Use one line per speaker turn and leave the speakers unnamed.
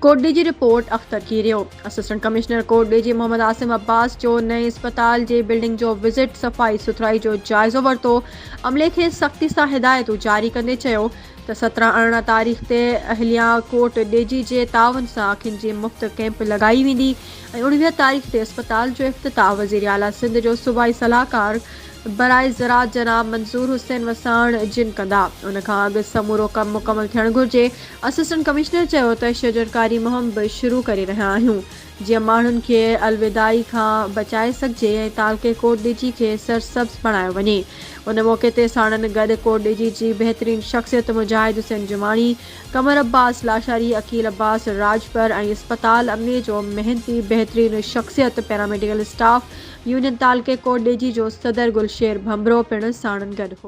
कोट DG report Akhtar की रियो। Assistant commissioner कोट DG Mohammad Asim Abbas जो नए अस्पताल जे बिल्डिंग जो विज़िट सफ़ाई सुथराई जो जाइज़ो वरितो, अमले खे सख़्ती सां हिदायतूं जारी कंदे चयो त 17-18 तारीख़ ते अहलिया कोट डीजी जे तावन सां अखियुनि जी मुफ़्त कैंप लॻाई वेंदी ऐं 19 तारीख़ ते अस्पताल जो इफ़्तिताह वज़ीर आला सिंध जो सूबाई सलाहकार बराए ज़राअत जनाब मंसूर हुसैन वसाण जिन कंदा। उन खां अॻु समूरो कमु मुकमल थियणु घुरिजे। असिस्टेंट कमिश्नर चयो त शजरकारी मुहिम बि शुरू करे रहिया आहियूं जीअं माण्हुनि खे अलविदाई खां बचाए सघिजे ऐं तालके कोट डीजी खे सरसब्ज़ बणायो वञे। उन मौक़े ते साणनि गॾु कोट डीजी जी बहितरीन शख़्सियत मुजाहिद हुसैन जुमानी, कमर अब्बास लाशारी, अकील अब्बास राजपर ऐं अस्पताल अमले जो मेहनती बहितरीन शख़्सियत पैरामेडिकल स्टाफ यूनियन तालके कोट डीजी जो सदर गुलशेर भंभरो पिणु साणनि गॾु हो।